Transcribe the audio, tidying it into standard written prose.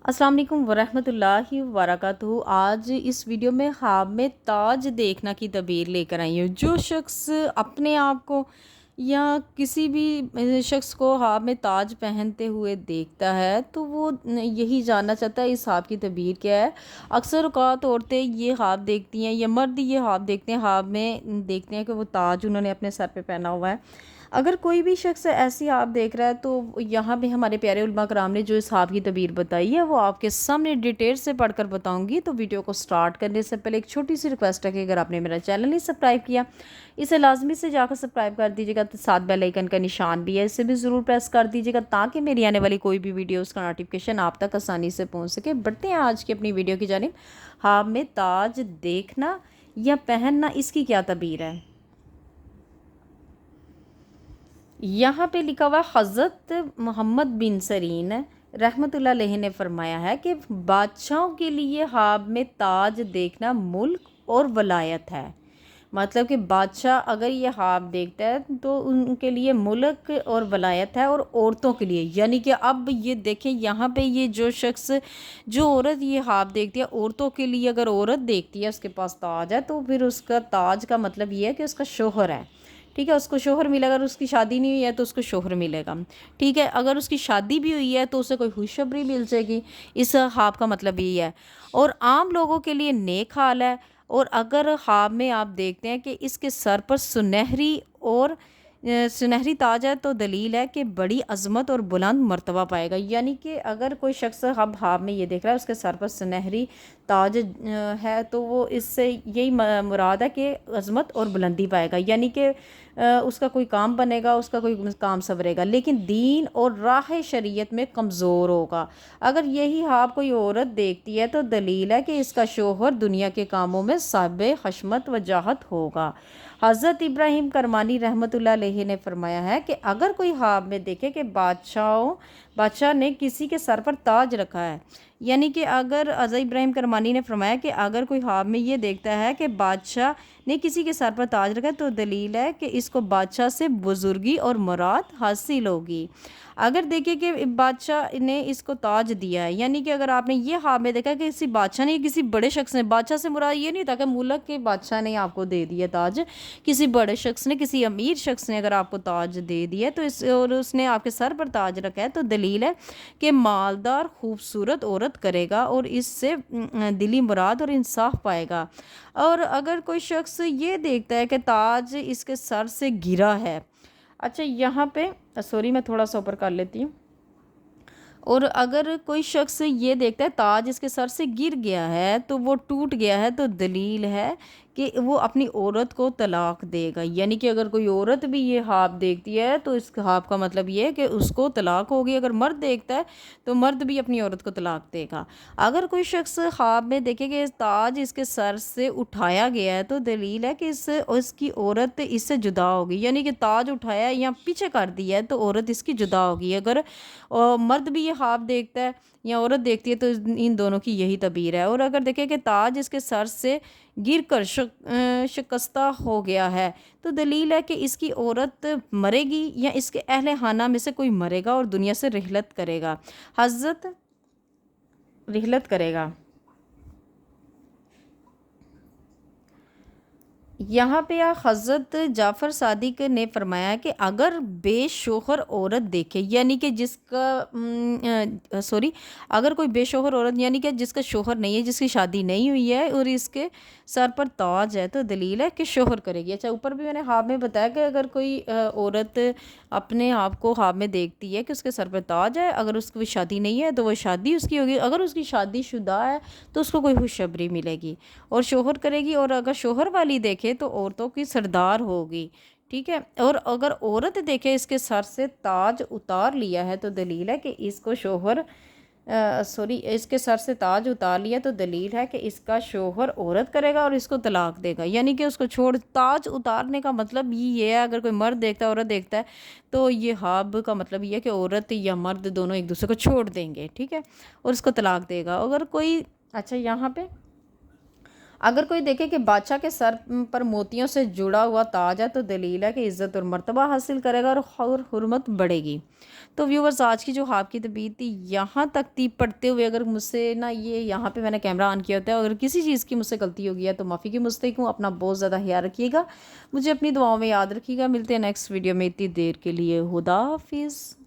अस्सलाम वालेकुम वरहमतुल्लाहि वबरकातुहू। आज इस वीडियो में ख्वाब में ताज देखना की तबीर लेकर आई हूँ। जो शख्स अपने आप को या किसी भी शख्स को ख्वाब में ताज पहनते हुए देखता है तो वो यही जानना चाहता है इस ख्वाब की तबीर क्या है। अक्सर औक़ात औरतें ये ख्वाब देखती हैं या मर्द ये ख्वाब देखते हैं, ख्वाब में देखते हैं कि वो ताज उन्होंने अपने सर पे पहना हुआ है। अगर कोई भी शख्स ऐसी आप देख रहा है तो यहाँ पे हमारे प्यारे उलमा कराम ने जो इस ख्वाब की तबीर बताई है वो आपके सामने डिटेल से पढ़कर बताऊंगी। तो वीडियो को स्टार्ट करने से पहले एक छोटी सी रिक्वेस्ट है कि अगर आपने मेरा चैनल नहीं सब्सक्राइब किया, इसे लाजमी से जाकर सब्सक्राइब कर दीजिएगा। तो साथ बेल आइकन का निशान भी है, इसे भी ज़रूर प्रेस कर दीजिएगा ताकि मेरी आने वाली कोई भी वीडियो उसका नोटिफिकेशन आप तक आसानी से पहुँच सके। बढ़ते हैं आज की अपनी वीडियो की जानिब। ख्वाब में ताज देखना या पहनना, इसकी क्या तबीर है। यहाँ पे लिखा हुआ हज़रत मोहम्मद बिन सरीन रहमतुल्लाह अलैहि ने फरमाया है कि बादशाहों के लिए ख्वाब में ताज देखना मुल्क और वलायत है। मतलब कि बादशाह अगर ये ख्वाब देखता है तो उनके लिए मुल्क और वलायत है, और औरतों के लिए यानी कि अब ये देखें यहाँ पे ये जो औरत ये ख्वाब देखती है, औरतों के लिए अगर औरत देखती है उसके पास ताज है तो फिर उसका ताज का मतलब ये है कि उसका शोहर है। ठीक है, उसको शोहर मिलेगा। अगर उसकी शादी नहीं हुई है तो उसको शोहर मिलेगा। ठीक है, अगर उसकी शादी भी हुई है तो उसे कोई खुशखबरी मिल जाएगी। इस ख्वाब का मतलब यही है। और आम लोगों के लिए नेक हाल है। और अगर ख्वाब में आप देखते हैं कि इसके सर पर सुनहरी ताज है तो दलील है कि बड़ी अज़मत और बुलंद मर्तबा पाएगा। यानी कि अगर कोई शख्स अब ख्वाब में ये देख रहा है उसके सर पर सुनहरी ताज है तो वो इससे यही मुराद है कि अज़मत और बुलंदी पाएगा, यानी कि उसका कोई काम बनेगा, उसका कोई काम सवरेगा, लेकिन दीन और राह शरीयत में कमज़ोर होगा। अगर यही ख्वाब कोई औरत देखती है तो दलील है कि इसका शोहर दुनिया के कामों में साहिब खशमत वजाहत होगा। हज़रत इब्राहिम करमानी रहमतुल्लाह अलैहि ने फरमाया है कि अगर कोई ख्वाब में देखे कि बादशाह ने किसी के सर पर ताज रखा है, यानी कि अगर हज़रत इब्राहिम करमानी ने फरमाया कि अगर कोई ख्वाब में ये देखता है कि बादशाह ने किसी के सर पर ताज रखा है तो दलील है कि इसको बादशाह से बुजुर्गी और मुराद हासिल होगी। अगर देखें कि बादशाह ने इसको ताज दिया है, यानी कि अगर आपने ये ख्वाब में देखा कि किसी बादशाह ने, किसी बड़े शख्स ने, बादशाह से मुराद ये नहीं था कि मुल्क के बादशाह ने आपको दे दिया ताज, किसी बड़े शख्स ने, किसी अमीर शख्स ने अगर आपको ताज दे दिया तो और उसने आपके सर पर ताज रखा है तो दलील है कि मालदार खूबसूरत औरत करेगा और इससे दिली मुराद और इंसाफ पाएगा। और अगर कोई शख्स ये देखता है कि ताज इसके सर से गिरा है, अच्छा यहाँ पे सॉरी मैं थोड़ा सा ऊपर कर लेती हूँ। और अगर कोई शख्स ये देखता है ताज इसके सर से गिर गया है तो वो टूट गया है तो दलील है कि वो अपनी औरत को तलाक देगा। यानी कि अगर कोई औरत भी ये ख्वाब देखती है तो इस ख्वाब का मतलब ये है कि उसको तलाक होगी। अगर मर्द देखता है तो मर्द भी अपनी औरत को तलाक देगा। अगर कोई शख्स ख्वाब में देखे कि ताज इसके सर से उठाया गया है तो दलील है कि उसकी औरत इससे जुदा होगी। यानी कि ताज उठाया या पीछे कर दिया है तो औरत इसकी जुदा होगी। अगर मर्द भी ये ख्वाब देखता है या औरत देखती है तो इन दोनों की यही तबीर है। और अगर देखें कि ताज इसके सर से गिर कर शिकस्ता हो गया है तो दलील है कि इसकी औरत मरेगी या इसके अहले खाना में से कोई मरेगा और दुनिया से रिहलत करेगा। यहाँ पे हज़रत जाफ़र सादिक ने फरमाया कि अगर बेशोहर औरत देखे, यानी कि अगर कोई बेशोहर औरत यानी कि जिसका शोहर नहीं है, जिसकी शादी नहीं हुई है और इसके सर पर ताज है तो दलील है कि शोहर करेगी। अच्छा, ऊपर भी मैंने ख्वाब में बताया कि अगर कोई औरत अपने आप को ख्वाब में देखती है कि उसके सर पर ताज है, अगर उसकी शादी नहीं है तो वो शादी उसकी होगी। अगर उसकी शादीशुदा है तो उसको कोई खुशखबरी मिलेगी और शोहर करेगी। और अगर शोहर वाली देखे तो औरतों की सरदार होगी। ठीक है, और अगर औरत देखे इसके सर से ताज उतार लिया है तो दलील है कि इसके सर से ताज उतार लिया तो दलील है कि इसका शोहर औरत करेगा और इसको तलाक देगा। यानी कि उसको छोड़, ताज उतारने का मतलब ये है, अगर कोई मर्द देखता है औरत देखता है तो ये ख्वाब का मतलब ये है कि औरत या मर्द दोनों एक दूसरे को छोड़ देंगे। ठीक है, और इसको तलाक देगा। अगर कोई, अच्छा यहाँ पे اگر کوئی دیکھے کہ بادشاہ کے سر پر موتیوں سے جڑا ہوا تاج ہے تو دلیل ہے کہ عزت اور مرتبہ حاصل کرے گا اور حرمت بڑھے گی۔ تو ویورز آج کی جو خواب کی تعبیر تھی یہاں تک تھی، پڑھتے ہوئے اگر مجھ سے نا یہ یہاں پہ میں نے کیمرہ آن کیا ہوتا ہے، اگر کسی چیز کی مجھ سے غلطی ہو گئی ہے تو معافی کی مستحق ہوں۔ اپنا بہت زیادہ خیال رکھیے گا، مجھے اپنی دعاؤں میں یاد رکھیے گا۔ ملتے ہیں نیکسٹ ویڈیو میں، اتنی دیر کے لیے خدا حافظ۔